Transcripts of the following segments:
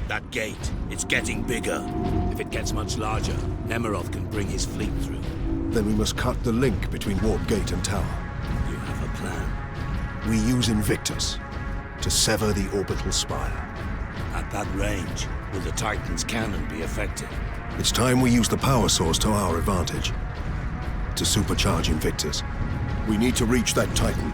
That gate, it's getting bigger. If it gets much larger, Nemeroth can bring his fleet through. Then we must cut the link between Warp Gate and Tower. You have a plan. We use Invictus to sever the orbital spire. At that range, will the Titan's cannon be effective? It's time we use the power source to our advantage. To supercharge Invictus. We need to reach that Titan.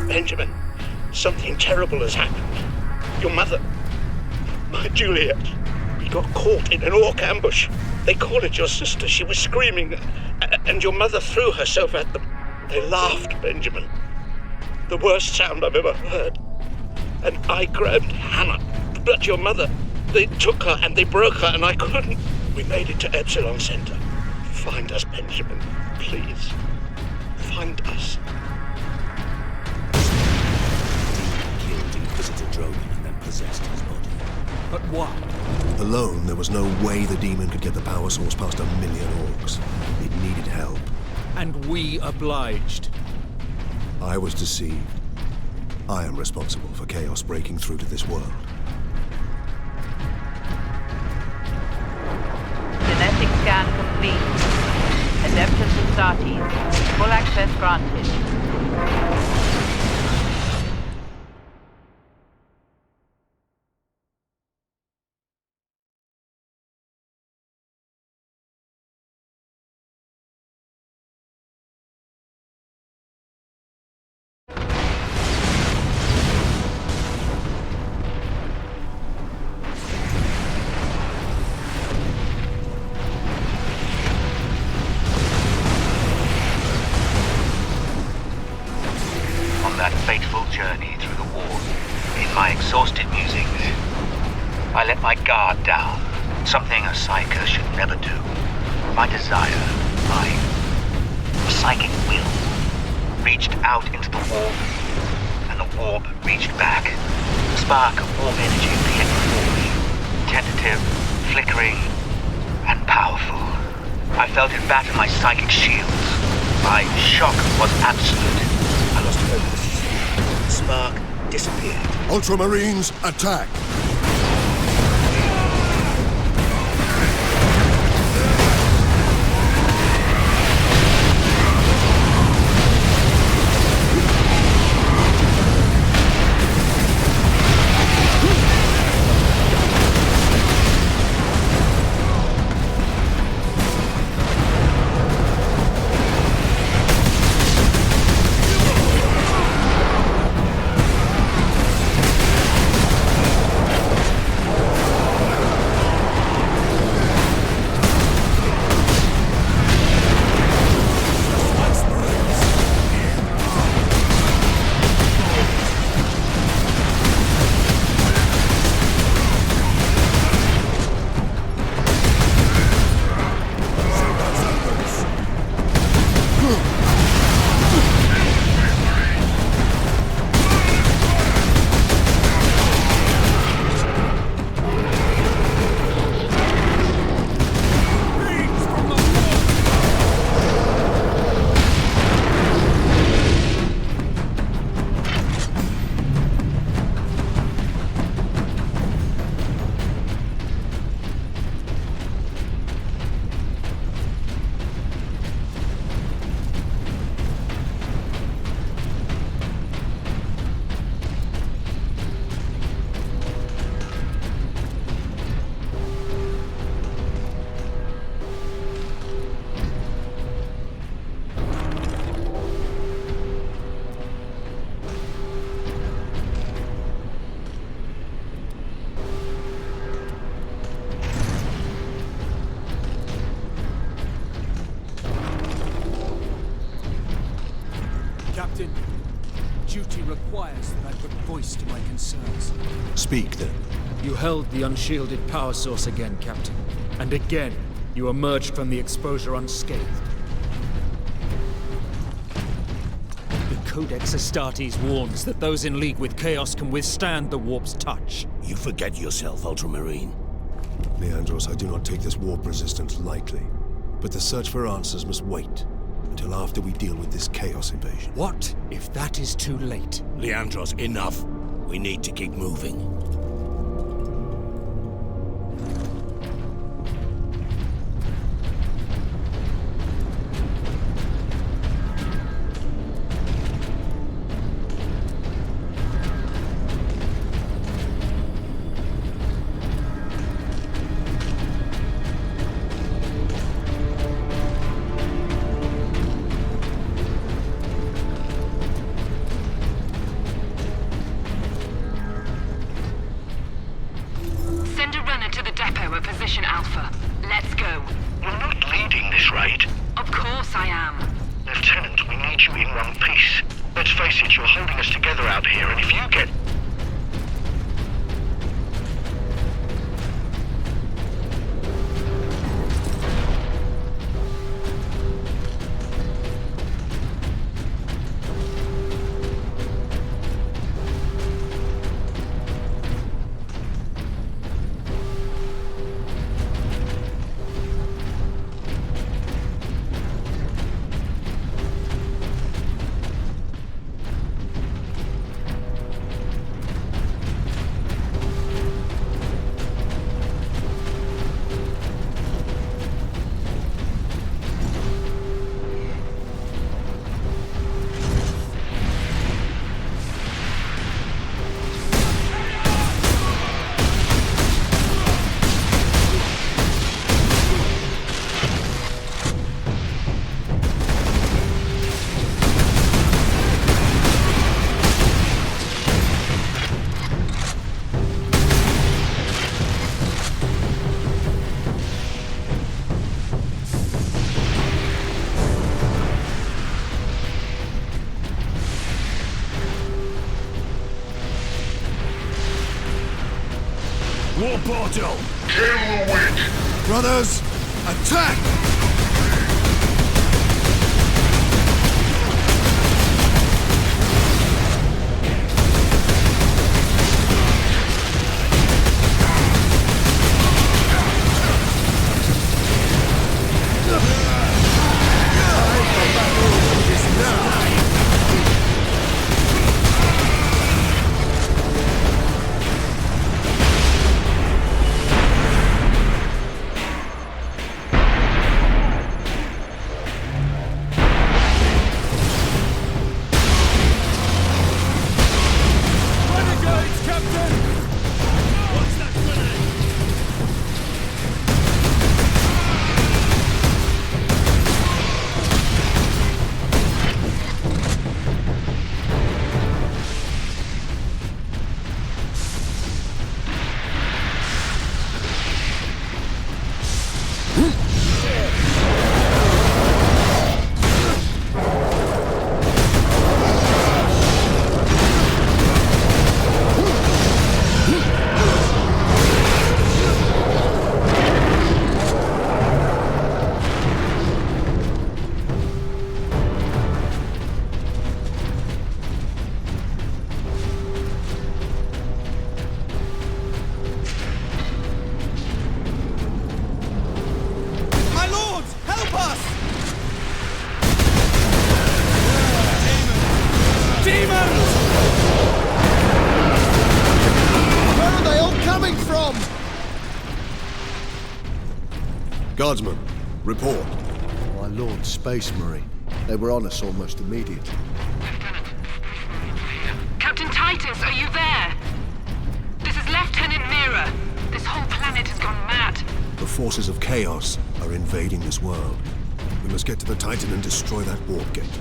Benjamin, something terrible has happened. Your mother, my Juliet, we got caught in an orc ambush. They called it your sister. She was screaming, and your mother threw herself at them. They laughed, Benjamin. The worst sound I've ever heard. And I grabbed Hannah, but your mother, they took her and they broke her, and I couldn't. We made it to Epsilon Center. Find us, Benjamin, please. Find us. Killed Inquisitor Drogon and then possessed his body. But why? Alone, there was no way the demon could get the power source past 1 million orcs. It needed help. And we obliged. I was deceived. I am responsible for chaos breaking through to this world. Genetic scan complete. Adeptus Astartes. Full access granted. That fateful journey through the war, in my exhausted musings, I let my guard down, something a psyker should never do. My desire, my psychic will, reached out into the warp, and the warp reached back. A spark of warp energy appeared before me, tentative, flickering, and powerful. I felt it batter my psychic shields. My shock was absolute. I lost focus. The spark disappeared. Ultramarines, attack! voice to my concerns. Speak, then. You held the unshielded power source again, Captain. And again, you emerged from the exposure unscathed. The Codex Astartes warns that those in league with Chaos can withstand the warp's touch. You forget yourself, Ultramarine. Leandros, I do not take this warp resistance lightly. But the search for answers must wait until after we deal with this Chaos invasion. What if that is too late? Leandros, enough. We need to keep moving. Send a runner to the depot at position Alpha. Let's go. You're not leading this raid. Of course I am. Lieutenant, we need you in one piece. Let's face it, you're holding us together out here, and if you get... War portal! Kill the witch! Brothers, attack! Guardsman, report. My Lord, Space Marine. They were on us almost immediately. Captain Titus, are you there? This is Lieutenant Mira. This whole planet has gone mad. The forces of Chaos are invading this world. We must get to the Titan and destroy that warp gate.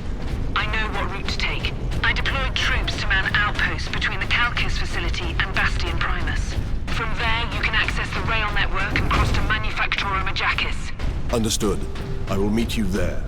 I know what route to take. I deployed troops to man outposts between the Calcus facility and Bastion Primus. From there, you can access the rail network and cross to Manufactorum Ajakis. Understood. I will meet you there.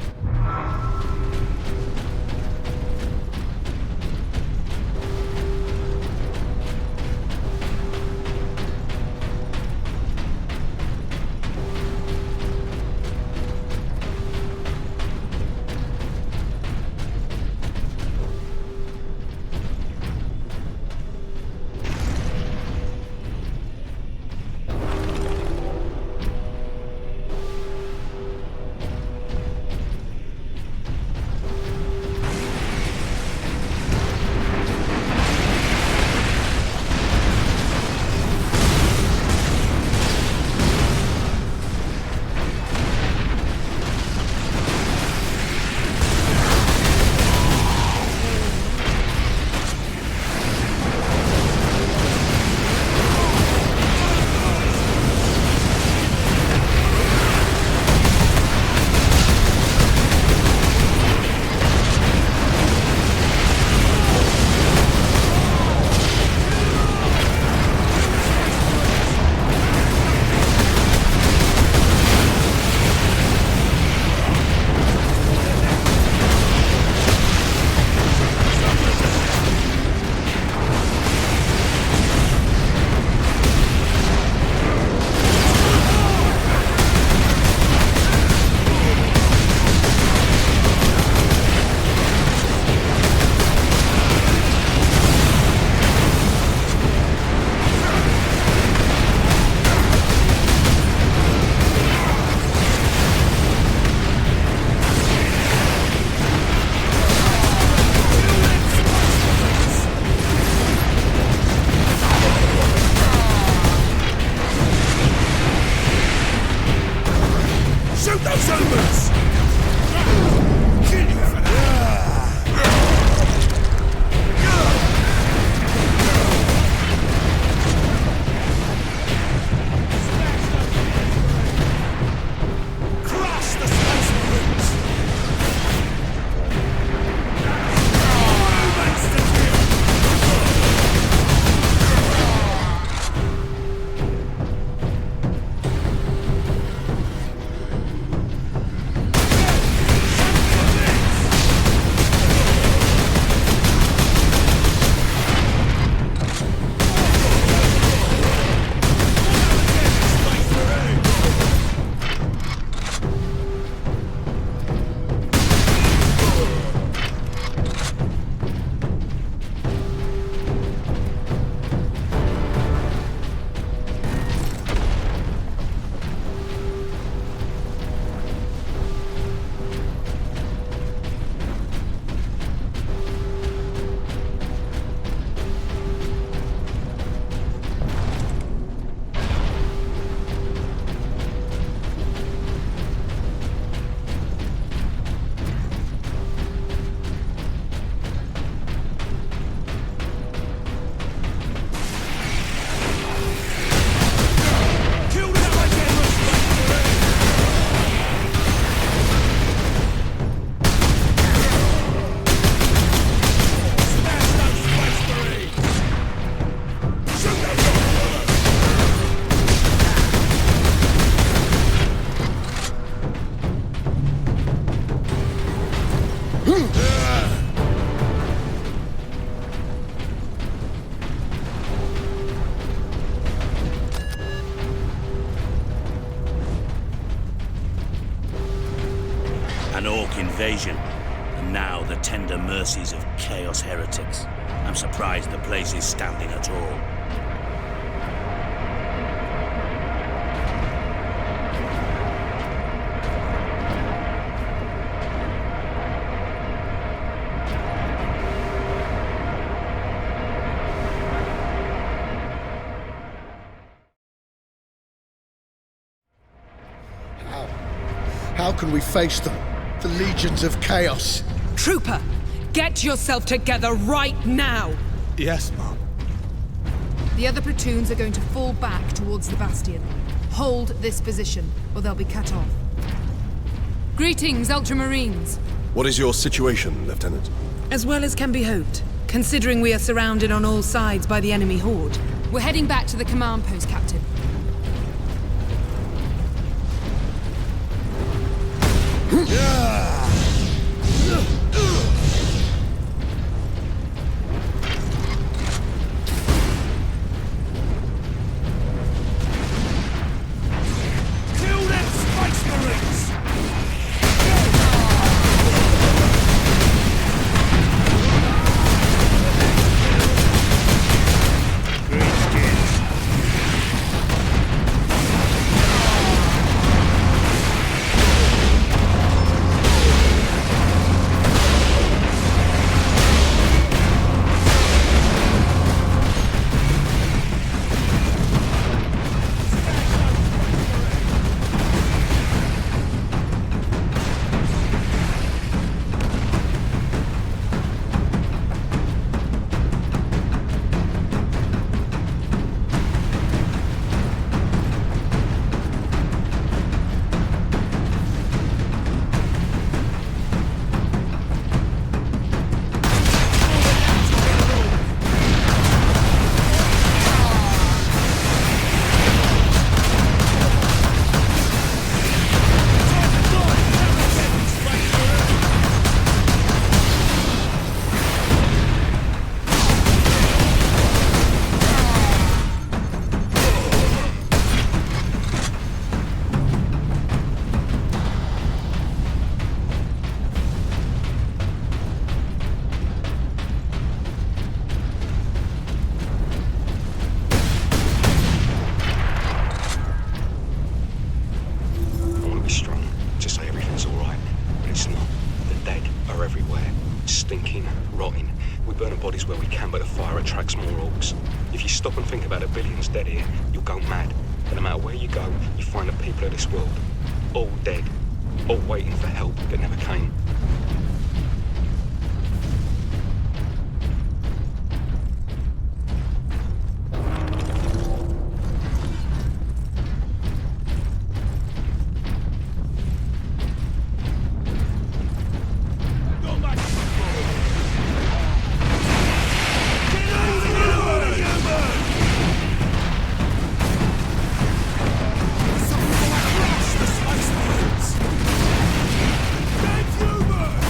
invasion, and now the tender mercies of Chaos heretics. I'm surprised the place is standing at all. How can we face them? The legions of chaos. Trooper, get yourself together right now! Yes, Mom. The other platoons are going to fall back towards the bastion. Hold this position, or they'll be cut off. Greetings, Ultramarines. What is your situation, Lieutenant? As well as can be hoped, considering we are surrounded on all sides by the enemy horde. We're heading back to the command post, Captain. Kill them Space Marines! Bodies where we can, but the fire attracts more orcs. If you stop and think about the billions dead here, you'll go mad. And no matter where you go, you find the people of this world, all dead, all waiting for help that never came. Space Marines! Get human!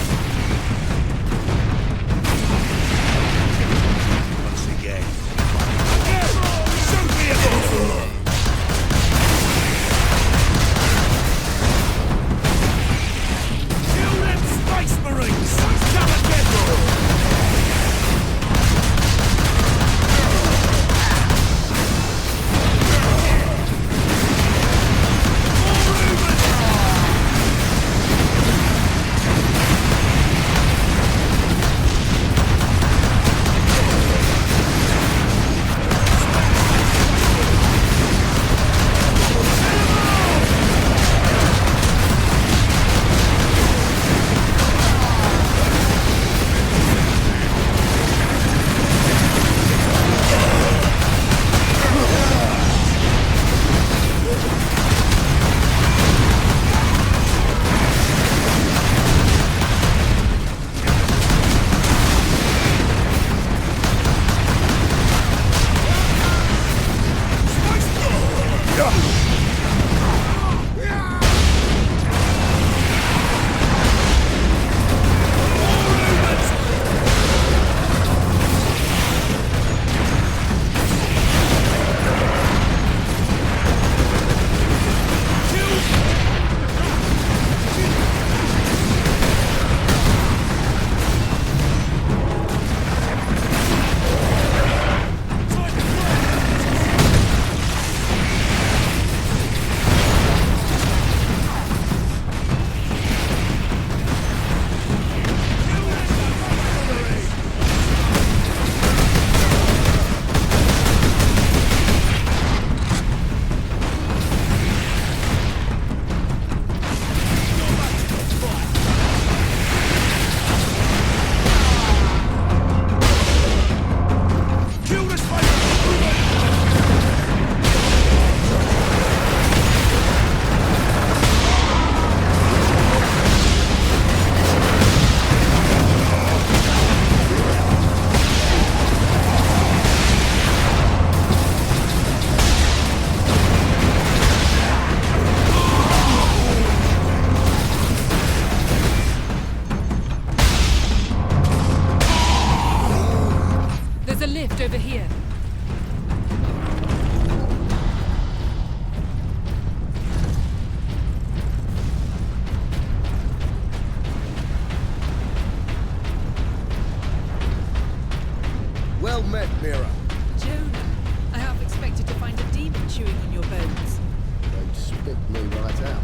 your bones. They'd spit me right out.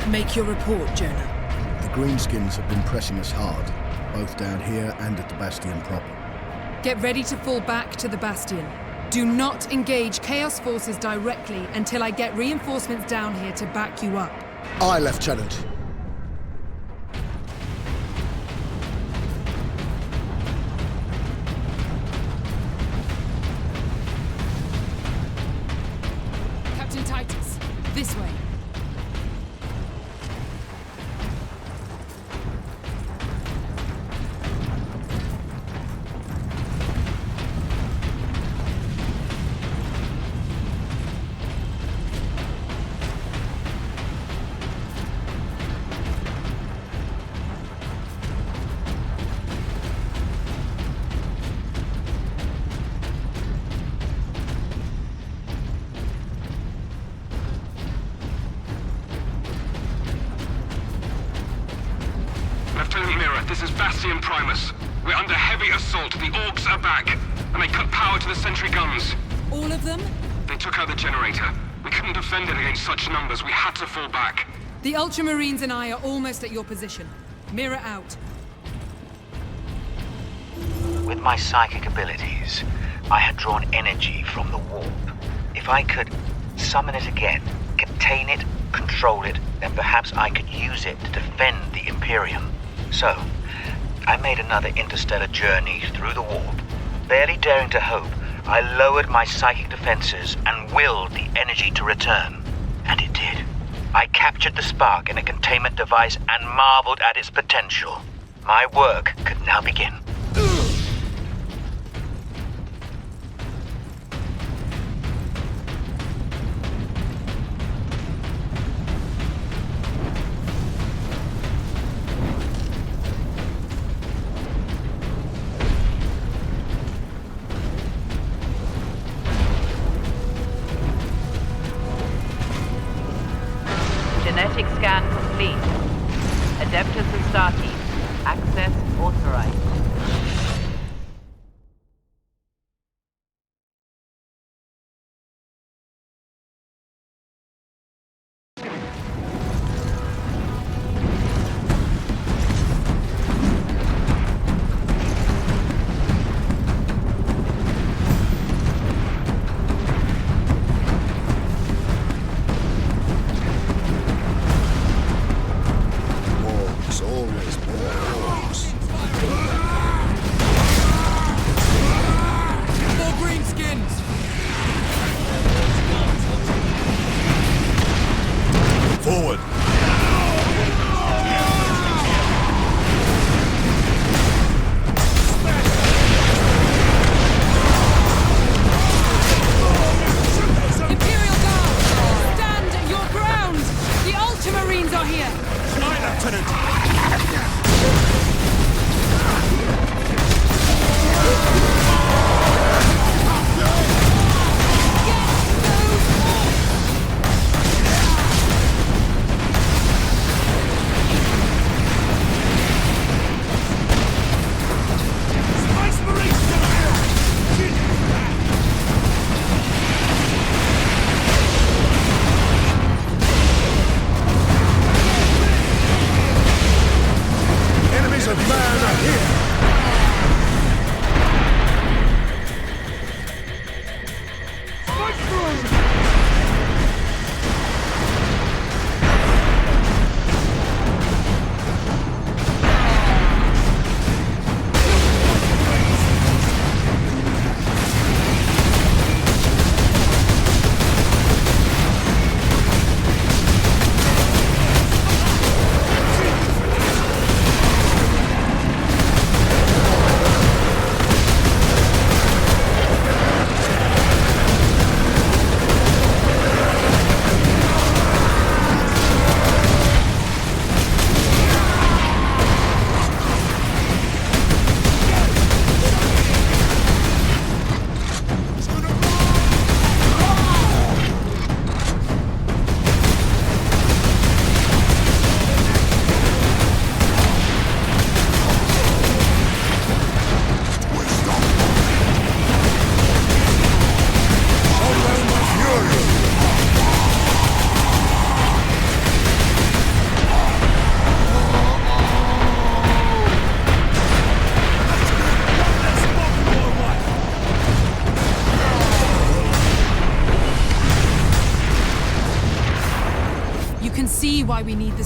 Make your report, Jonah. The Greenskins have been pressing us hard, both down here and at the Bastion proper. Get ready to fall back to the Bastion. Do not engage Chaos forces directly until I get reinforcements down here to back you up. Aye, Lieutenant. Captain Titus, this way. Lieutenant Mirror, this is Bastion Primus. We're under heavy assault. The Orcs are back, and they cut power to the sentry guns. All of them? They took out the generator. We couldn't defend it against such numbers. We had to fall back. The Ultramarines and I are almost at your position. Mirror out. With my psychic abilities, I had drawn energy from the warp. If I could summon it again, contain it, control it, then perhaps I could use it to defend the Imperium. So, I made another interstellar journey through the warp. Barely daring to hope, I lowered my psychic defenses and willed the energy to return. And it did. I captured the spark in a containment device and marveled at its potential. My work could now begin. Genetic scan complete. Adeptus Astartes. Access authorized. Always more orcs. More greenskins! Forward! Imperial Guard! Stand your ground! The Ultramarines are here! Aye, Lieutenant!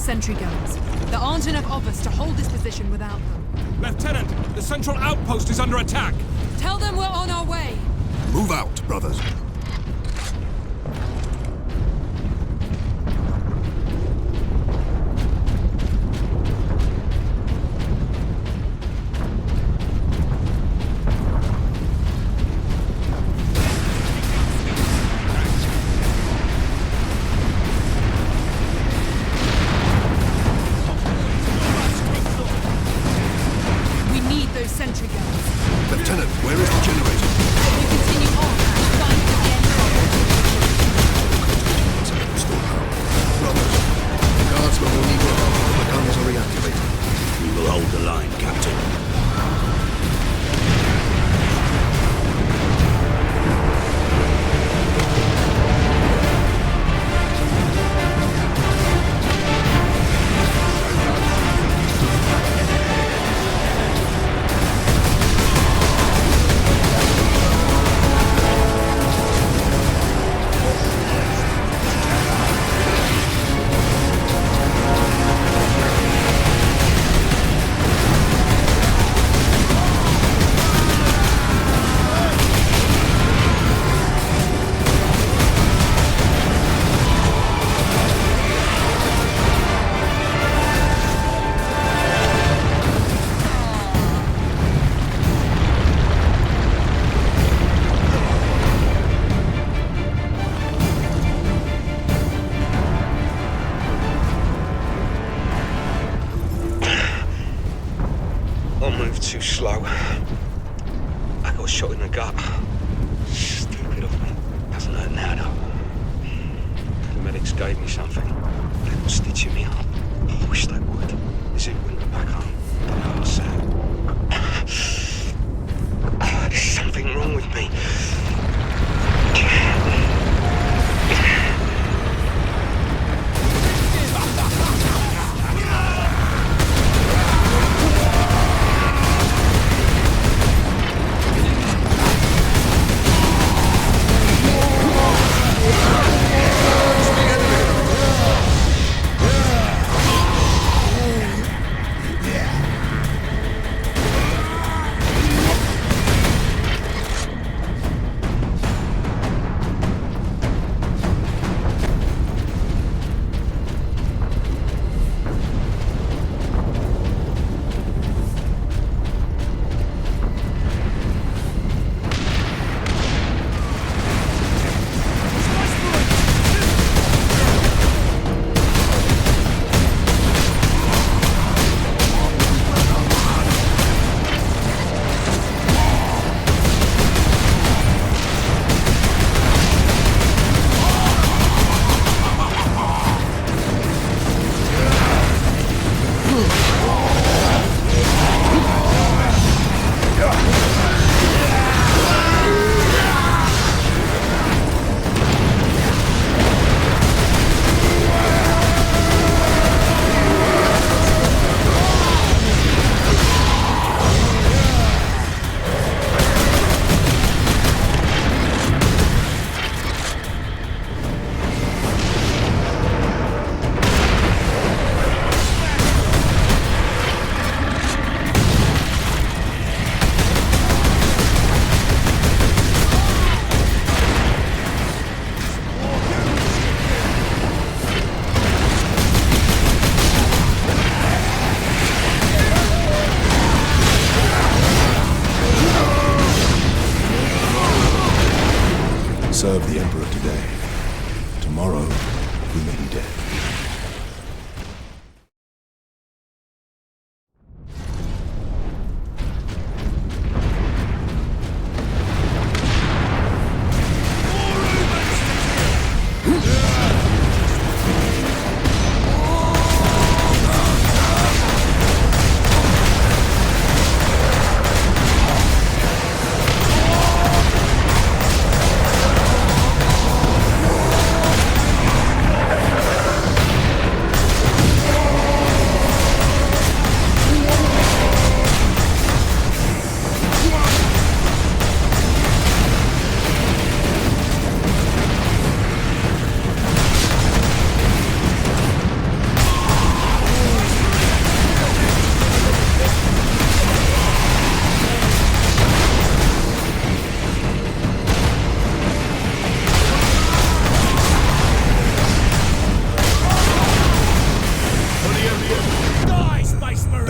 sentry guns. There aren't enough of us to hold this position without them. Lieutenant, the central outpost is under attack. Tell them we're on our way. Move out, brothers. We need those sentry guns. Lieutenant, where is the generator? We continue on and find the end Restore power. Brothers, the guardsmen will need your help when the guns are reactivated. We will hold the line, Captain. I moved too slow. I got shot in the gut. Stupid of me. Doesn't hurt now, though. The medics gave me something. They were stitching me up. I wish they would. As it went back home. But I was there's something wrong with me.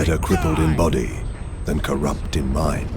Better crippled in body than corrupt in mind.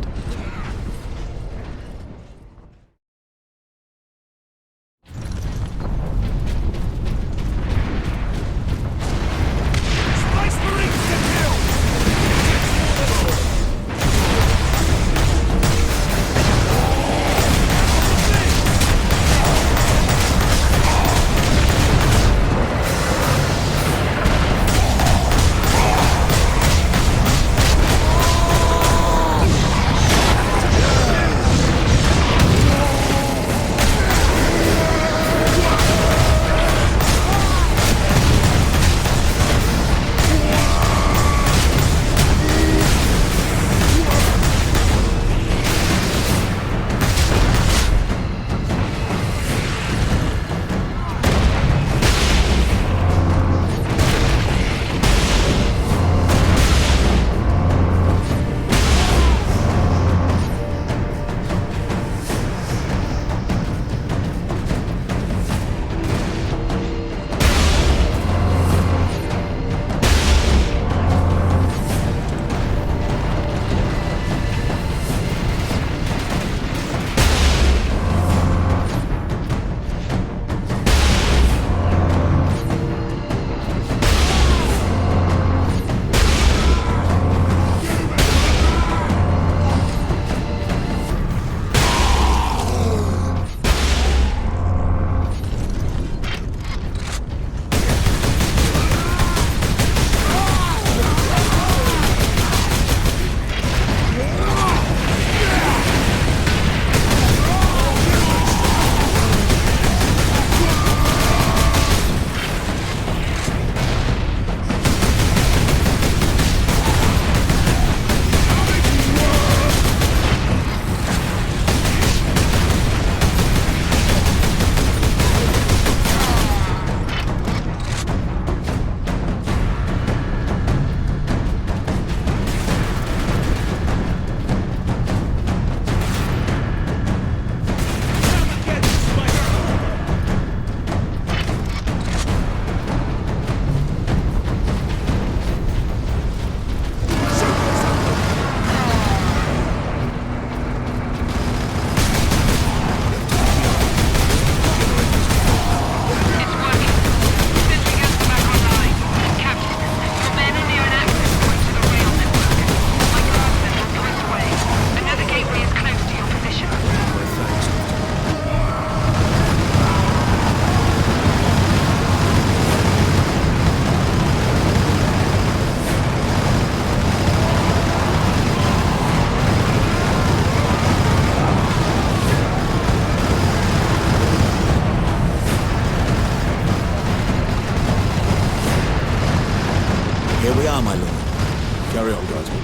Carry on, guardsman.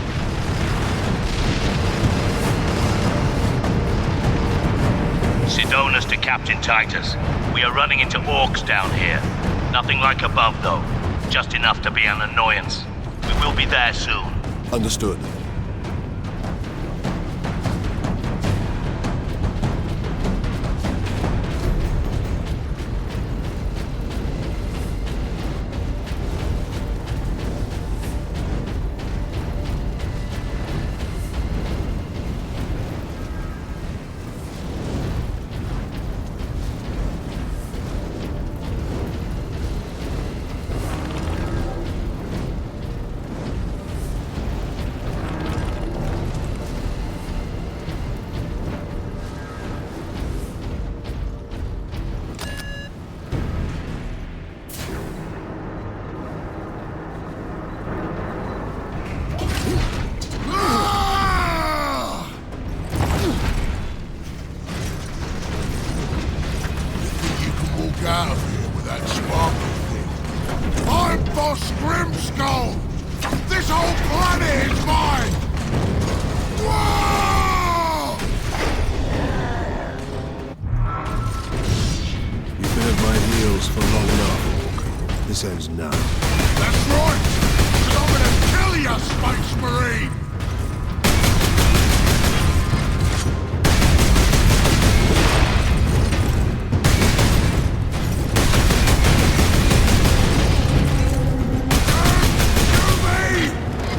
Sidonus to Captain Titus. We are running into orcs down here. Nothing like above, though. Just enough to be an annoyance. We will be there soon. Understood. Out of here with that sparkle thing. I'm Boss Grimskull! This whole planet is mine! Whoa! You've been at my heels for long enough, Orc. This ends now. That's right! 'Cause I'm gonna kill you, Space Marine!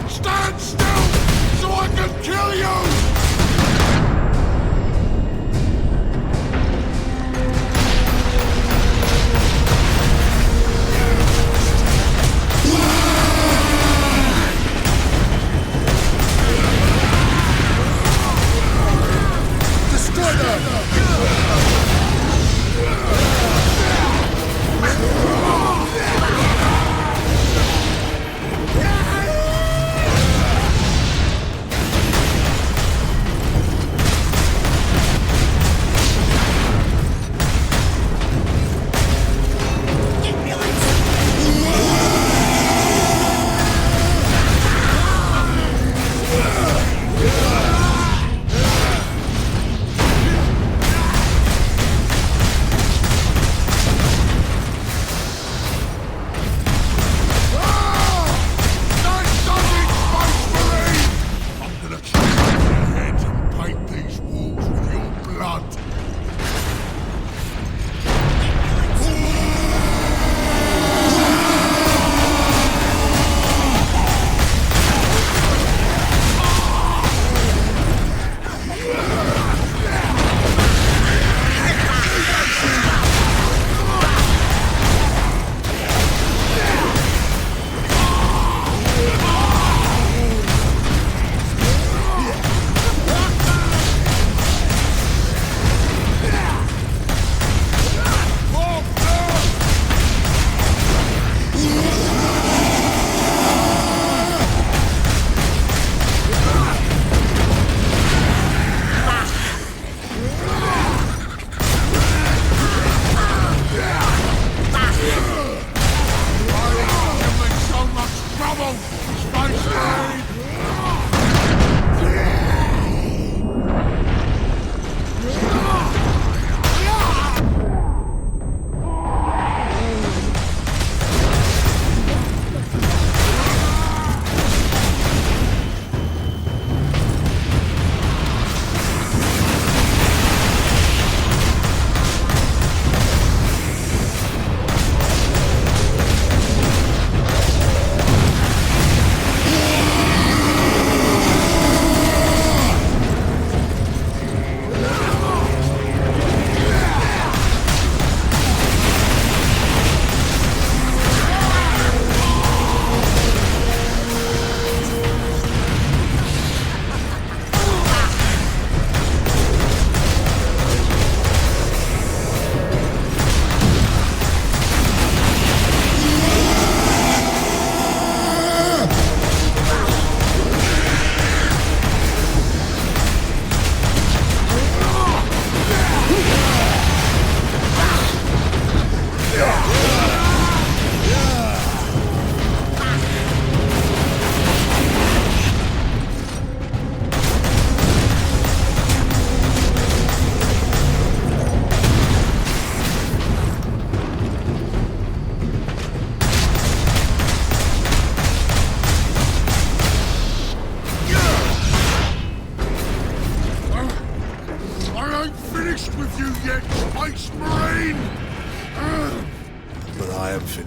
Stop!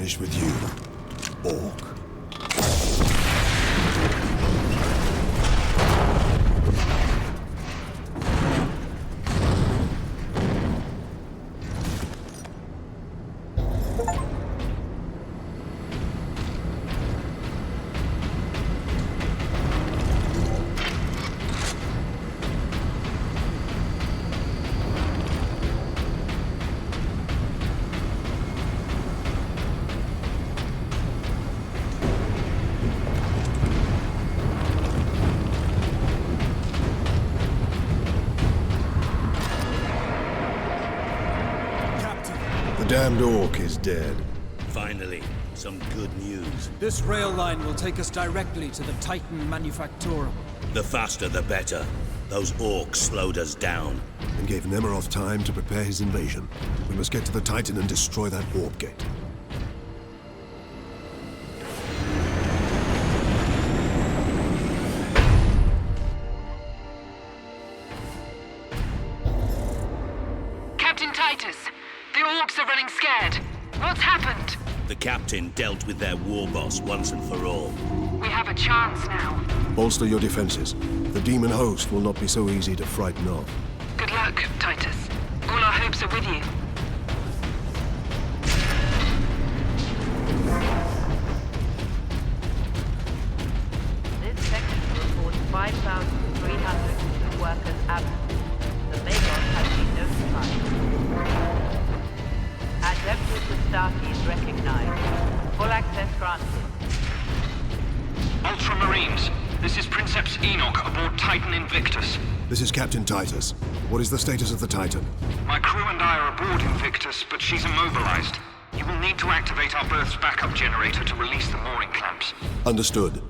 finished with you, Orc. The damned Orc is dead. Finally, some good news. This rail line will take us directly to the Titan Manufactorum. The faster the better. Those orcs slowed us down. And gave Nemeroth time to prepare his invasion. We must get to the Titan and destroy that warp gate. Captain Titus, the orcs are running scared. What's happened? The captain dealt with their war boss once and for all. We have a chance now. Bolster your defenses. The demon host will not be so easy to frighten off. Good luck, Titus. All our hopes are with you. This section reports 5,302 workers absent. The Magos has been notified. Adeptus Astartes recognized. Full access granted. Ultramarines, this is Princeps Enoch aboard Titan Invictus. This is Captain Titus. What is the status of the Titan? My crew and I are aboard Invictus, but she's immobilized. You will need to activate our berth's backup generator to release the mooring clamps. Understood.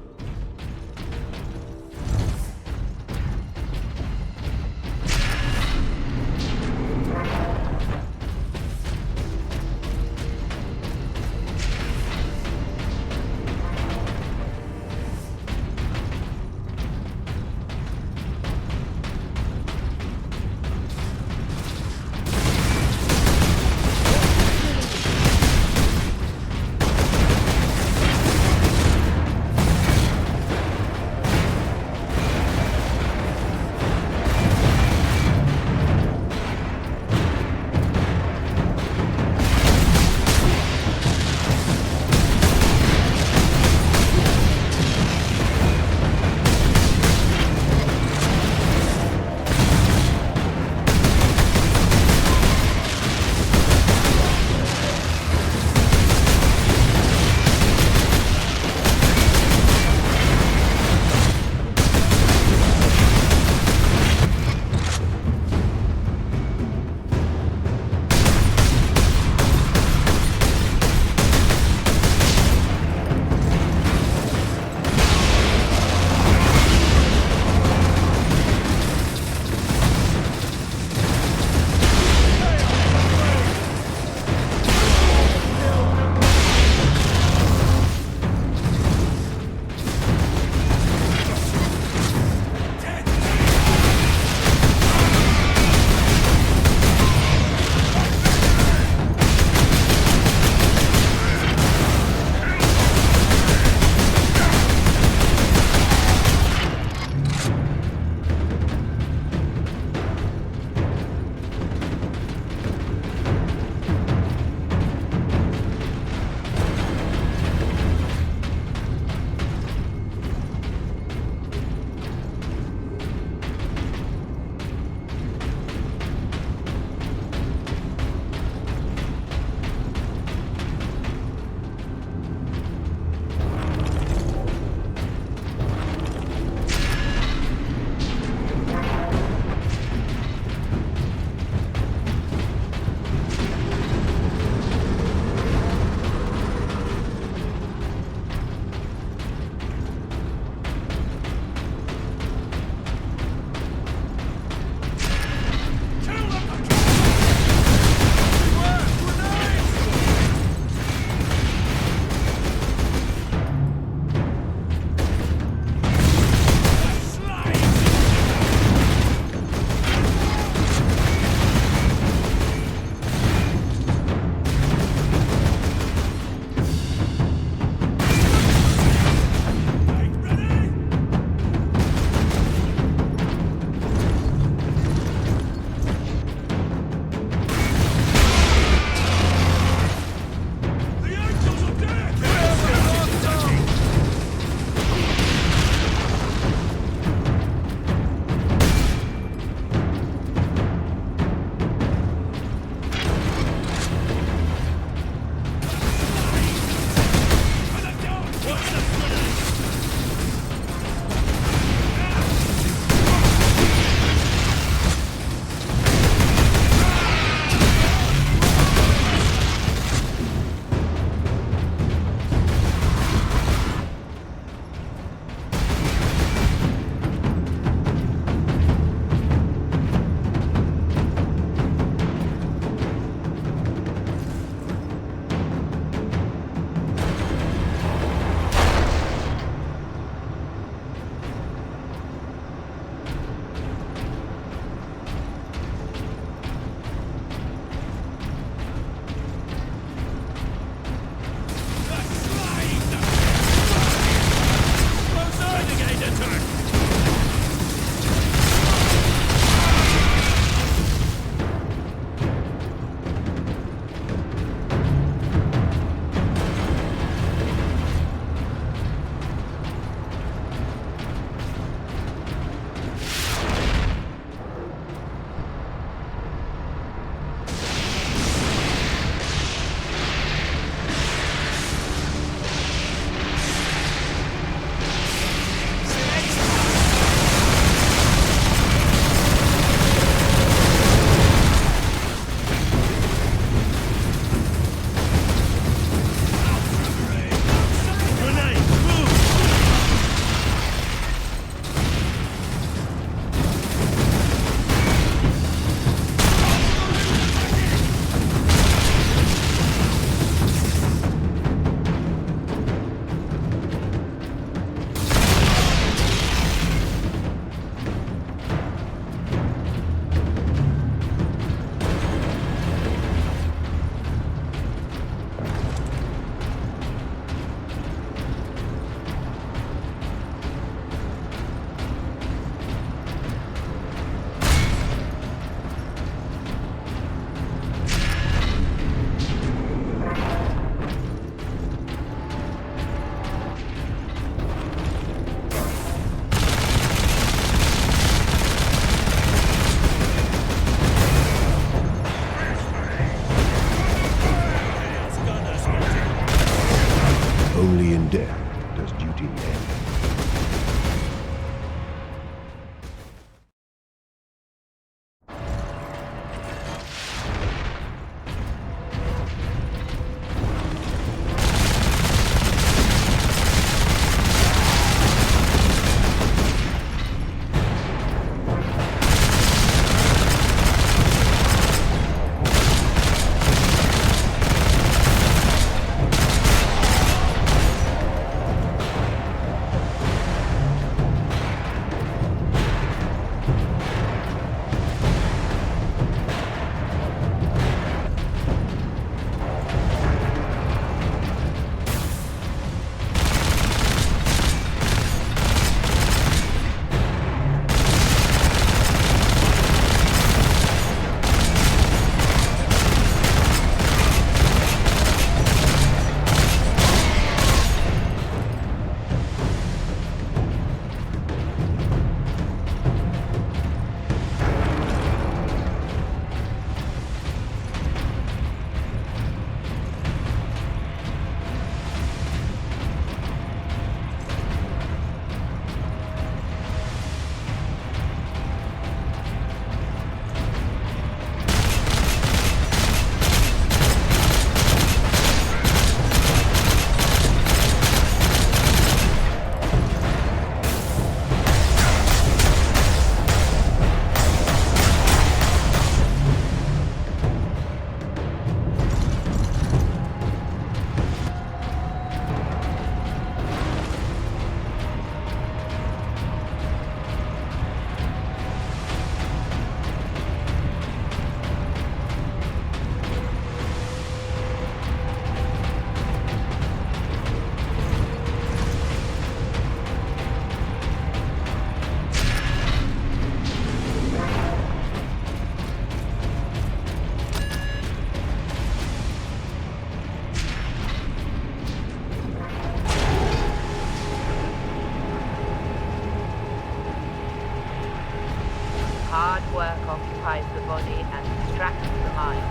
purifies the body and distracts the mind.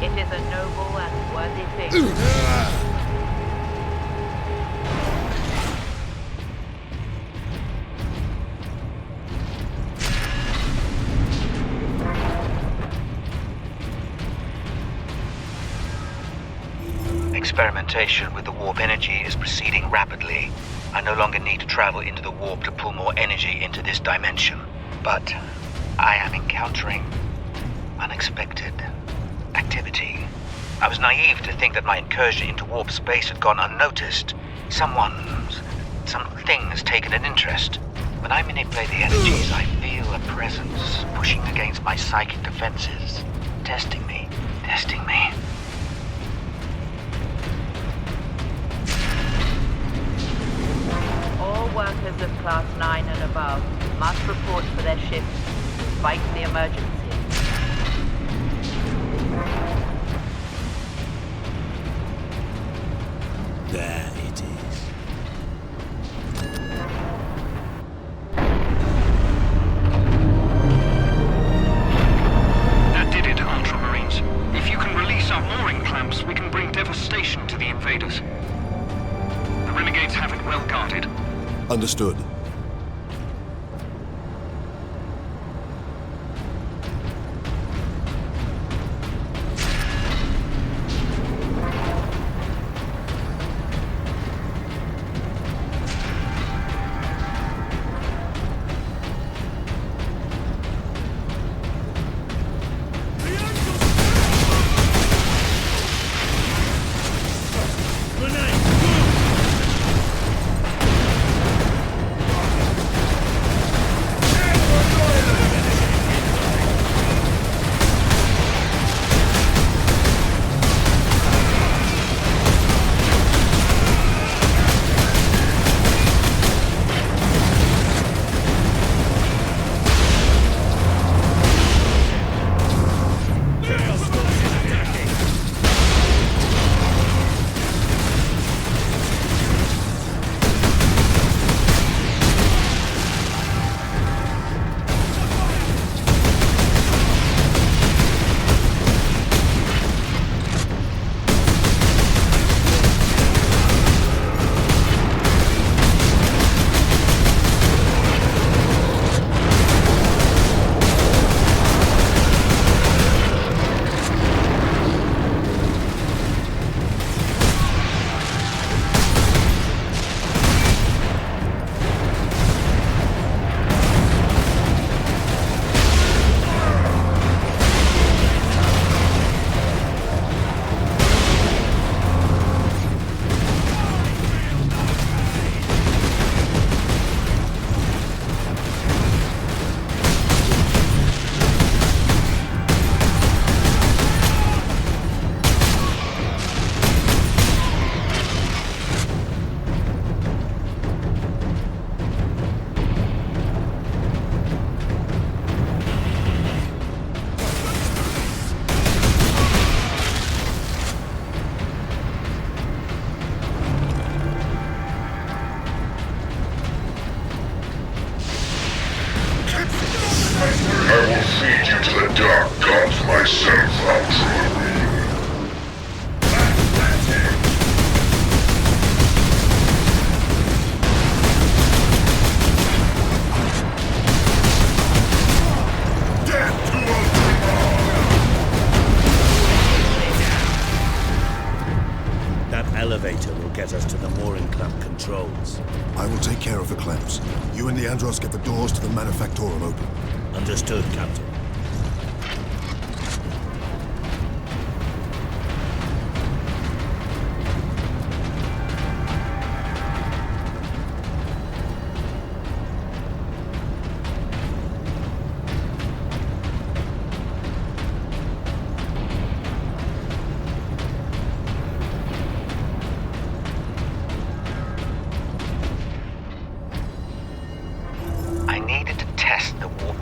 It is a noble and worthy thing. Experimentation with the warp energy is proceeding rapidly. I no longer need to travel into the warp to pull more energy into this dimension. But I am encountering unexpected activity. I was naive to think that my incursion into warp space had gone unnoticed. Something has taken an interest. When I manipulate the energies, I feel a presence pushing against my psychic defenses, testing me. All workers of Class 9 and above must report for their shifts, despite the emergency. There it is. That did it, Ultramarines. If you can release our mooring clamps, we can bring devastation to the invaders. The renegades have it well guarded. Understood. I will feed you to the dark gods myself, Ultramarine. Death to Ultramarine! That elevator will get us to the mooring clamp controls. I will take care of the clamps. You and Leandros get the doors to the Manufactorum open. Understood, Captain.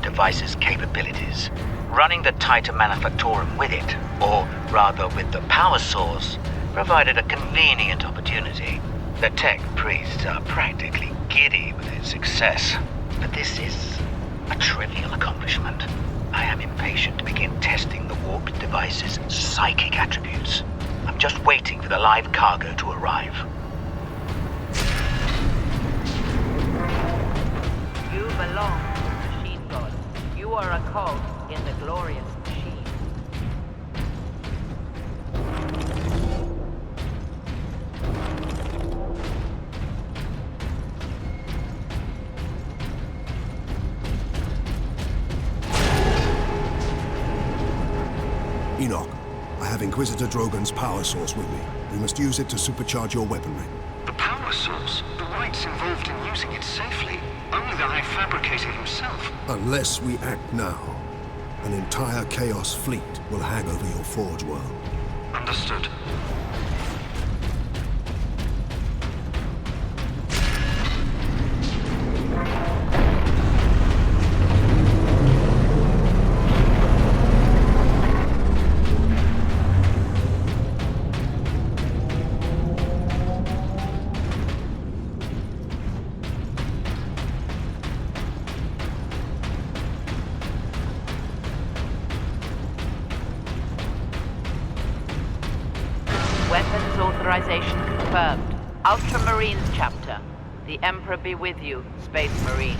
Device's capabilities. Running the Titan Manufactorum with it, or rather with the power source, provided a convenient opportunity. The tech priests are practically giddy with its success. But this is a trivial accomplishment. I am impatient to begin testing the warped device's psychic attributes. I'm just waiting for the live cargo to arrive. You belong to the machine god. You are a cog in the glorious machine. Enoch, I have Inquisitor Drogon's power source with me. We must use it to supercharge your weaponry. The power source? The rights involved in using it safely. Only the High Fabricator himself. Unless we act now, an entire Chaos fleet will hang over your forge world. Understood. Weapons authorization confirmed. Ultramarines chapter. The Emperor be with you, Space Marine.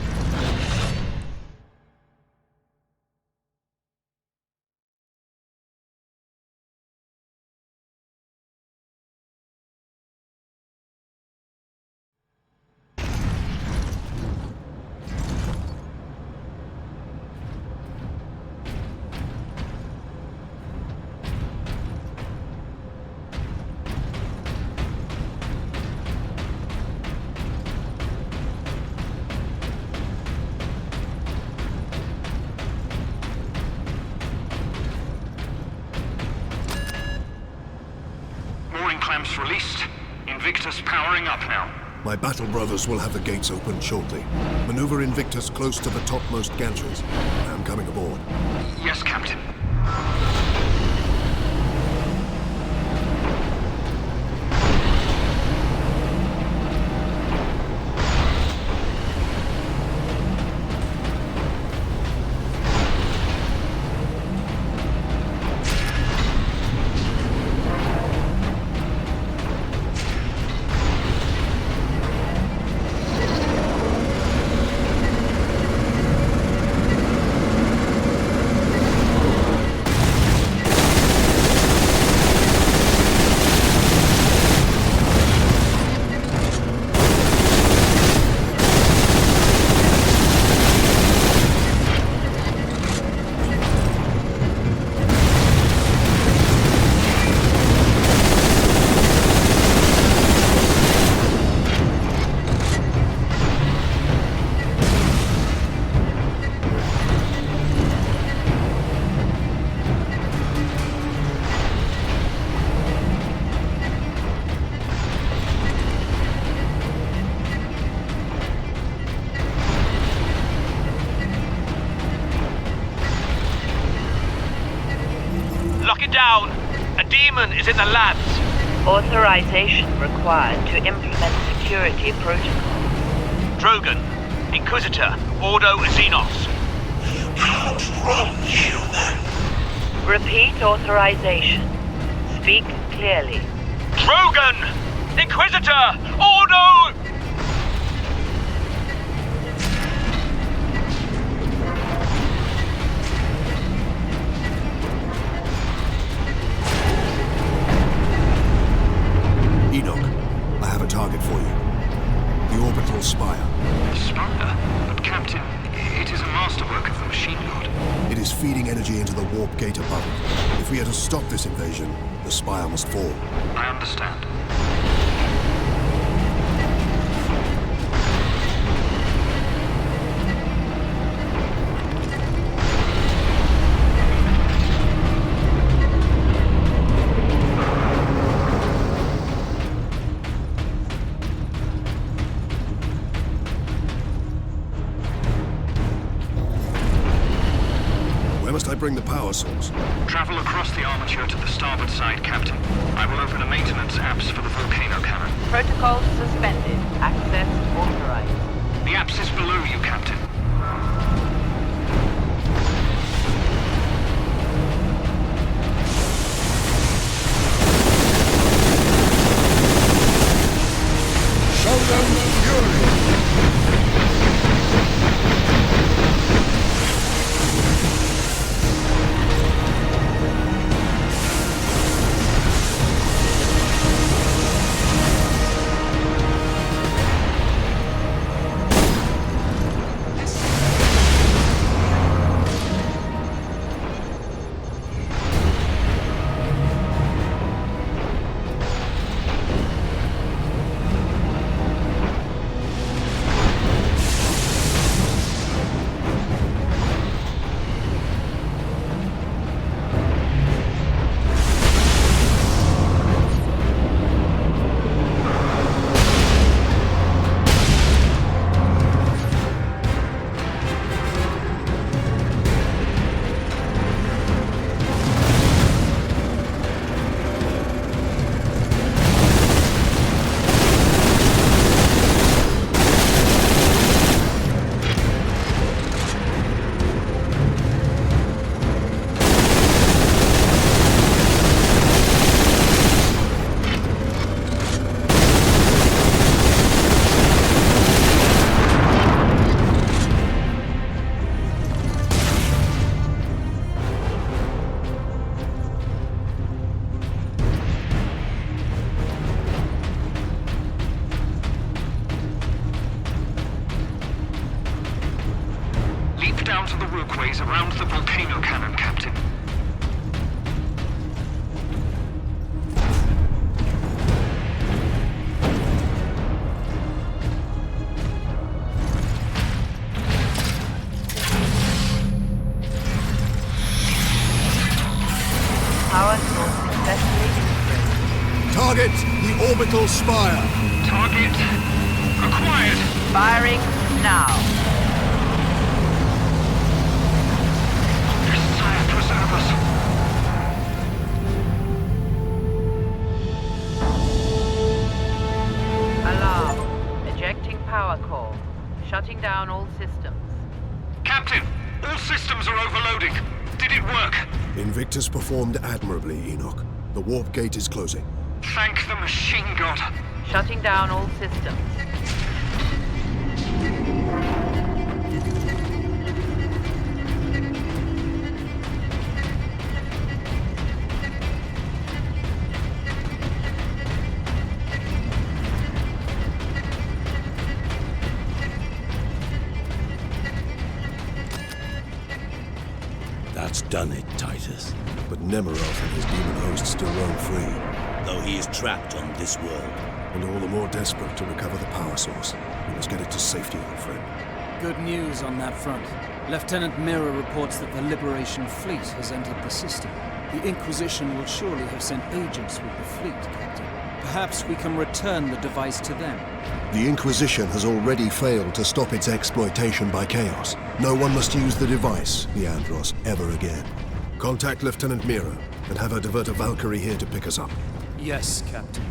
Clamps released. Invictus powering up now. My battle brothers will have the gates open shortly. Maneuver Invictus close to the topmost gantries. I'm coming aboard. Yes, Captain. Lock it down! A demon is in the labs! Authorization required to implement security protocol. Drogon, Inquisitor, Ordo Xenos. Can't run, human. Repeat authorization. Speak clearly. Drogon! Inquisitor! Ordo! Enoch, I have a target for you. The orbital spire. The spire? But Captain, it is a masterwork of the machine god. It is feeding energy into the warp gate above it. If we are to stop this invasion, the spire must fall. I understand. Where must I bring the power source? Travel across the armature to the starboard side, Captain. I will open a maintenance apse for the volcano cannon. Protocols suspended. Access authorized. The apse is below you, Captain. to the walkways around the volcano cannon, Captain. Power source successfully integrated. Target the orbital spire. Target acquired. Firing now. Sire, preserve us. Alarm. Ejecting power core. Shutting down all systems. Captain, all systems are overloading. Did it work? Invictus performed admirably, Enoch. The warp gate is closing. Thank the machine god. Shutting down all systems. That's done it, Titus. But Nemiroth and his demon host still roam free. Though he is trapped on this world. And all the more desperate to recover the power source. We must get it to safety, old friend. Good news on that front. Lieutenant Mira reports that the Liberation Fleet has entered the system. The Inquisition will surely have sent agents with the fleet, Captain. Perhaps we can return the device to them. The Inquisition has already failed to stop its exploitation by Chaos. No one must use the device, Leandros, ever again. Contact Lieutenant Mira and have her divert a Valkyrie here to pick us up. Yes, Captain.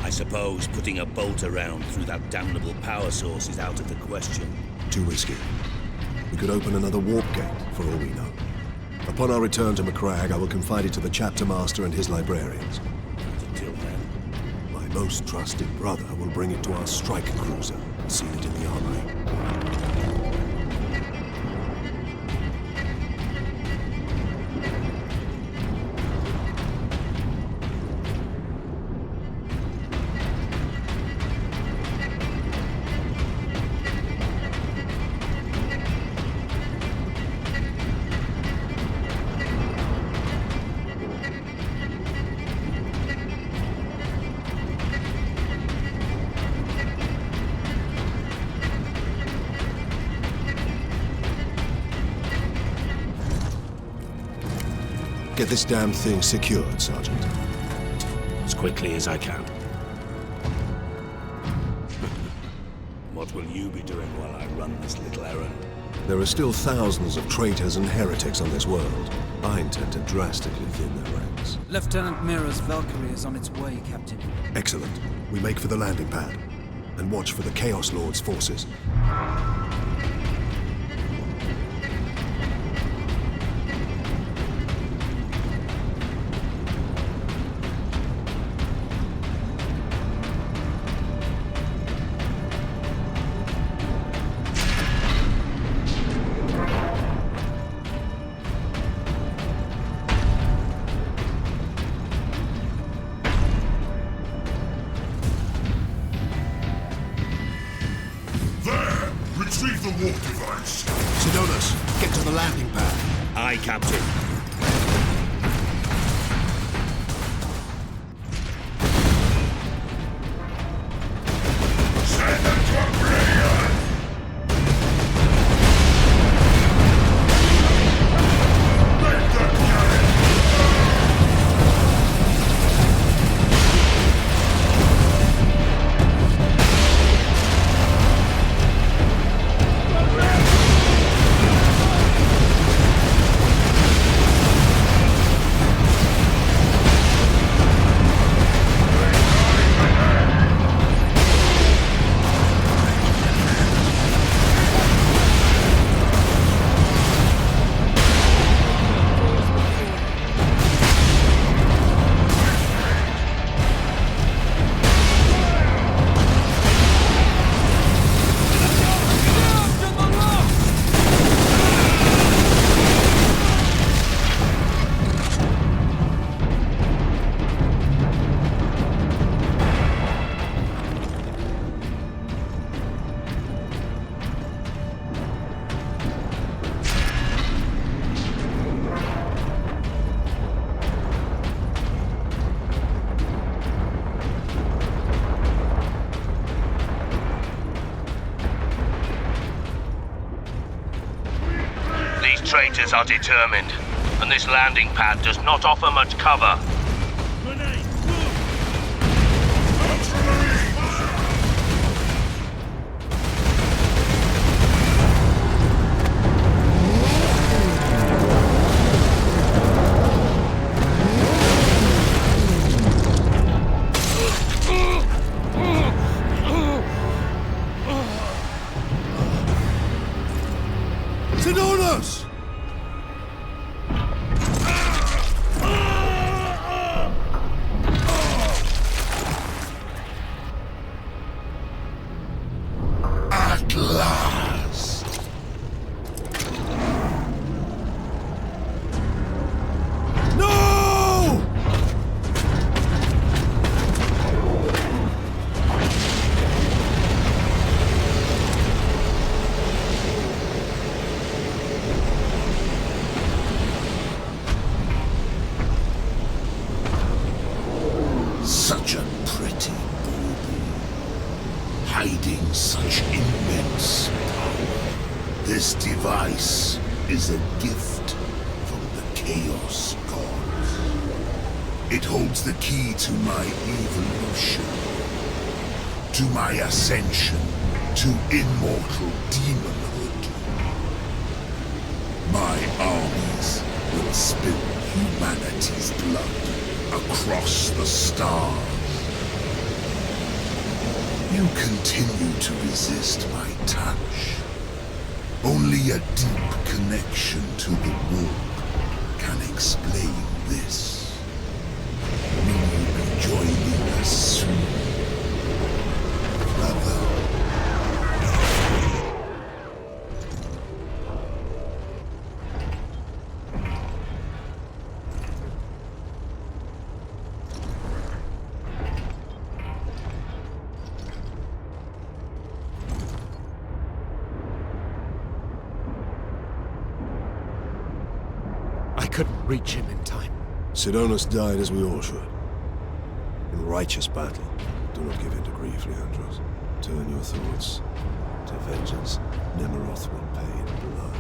I suppose putting a bolt around through that damnable power source is out of the question. Too risky. We could open another warp gate, for all we know. Upon our return to Macragge, I will confide it to the chapter master and his librarians. And until then, my most trusted brother will bring it to our strike cruiser and seal it in the armory. Get this damn thing secured, Sergeant. as quickly as I can. What will you be doing while I run this little errand? There are still thousands of traitors and heretics on this world. I intend to drastically thin their ranks. Lieutenant Mira's Valkyrie is on its way, Captain. Excellent. We make for the landing pad. And watch for the Chaos Lord's forces. Retrieve the warp device. Sidonis, get to the landing pad. Aye, Captain. Send them to oblivion! Make them carry! traitors are determined, and this landing pad does not offer much cover. Sidonis! At last! No! Such a pretty bauble, hiding such immense power. This device is a gift from the Chaos Gods. It holds the key to my evolution, to my ascension, to immortal demonhood. My armies will spill humanity's blood across the stars. You continue to resist my touch. Only a deep connection to the warp can explain this. Will you be joining us soon, brother? I couldn't reach him in time. Sidonis died as we all should. In righteous battle. Do not give in to grief, Leandros. Turn your thoughts to vengeance. Nemeroth will pay in blood.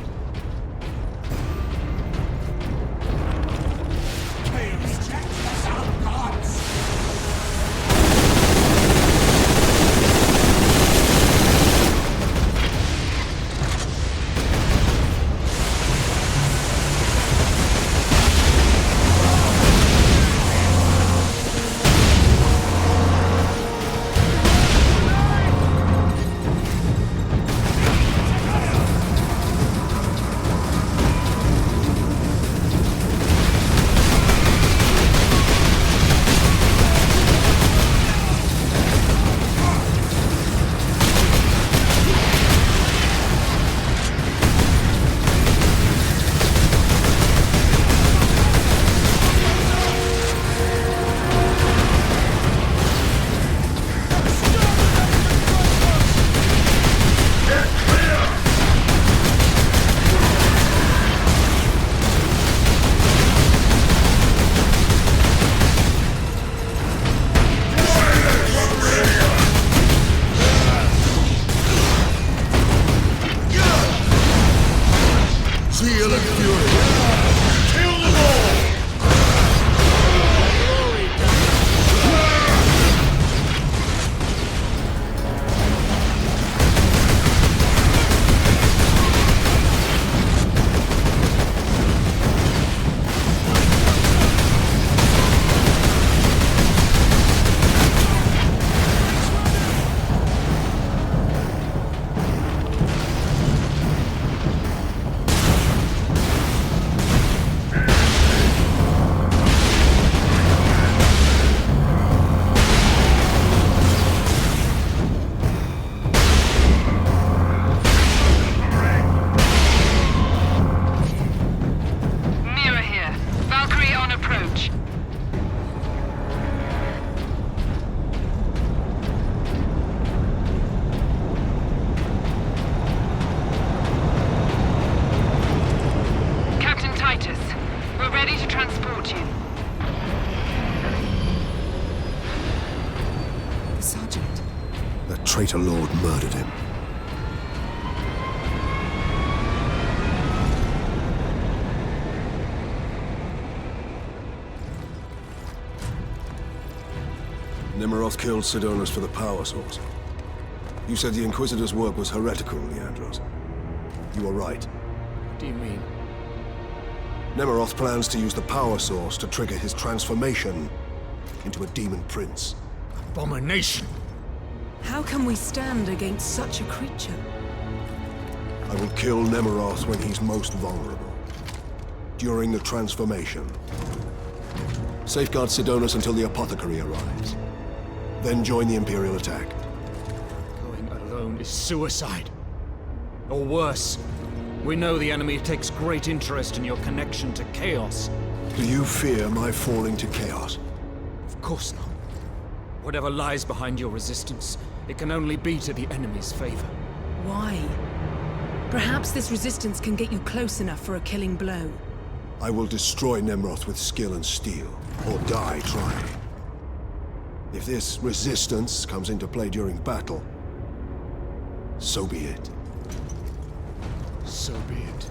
Traitor Lord murdered him. Nemiroth killed Sidonus for the power source. You said the Inquisitor's work was heretical, Leandros. You were right. What do you mean? Nemiroth plans to use the power source to trigger his transformation into a demon prince. Abomination! How can we stand against such a creature? I will kill Nemiroth when he's most vulnerable. During the transformation. Safeguard Sidonus until the apothecary arrives. Then join the Imperial attack. Going alone is suicide. Or worse, we know the enemy takes great interest in your connection to Chaos. Do you fear my falling to Chaos? Of course not. Whatever lies behind your resistance, it can only be to the enemy's favor. Why? Perhaps this resistance can get you close enough for a killing blow. I will destroy Nemiroth with skill and steel, or die trying. If this resistance comes into play during battle, so be it. So be it.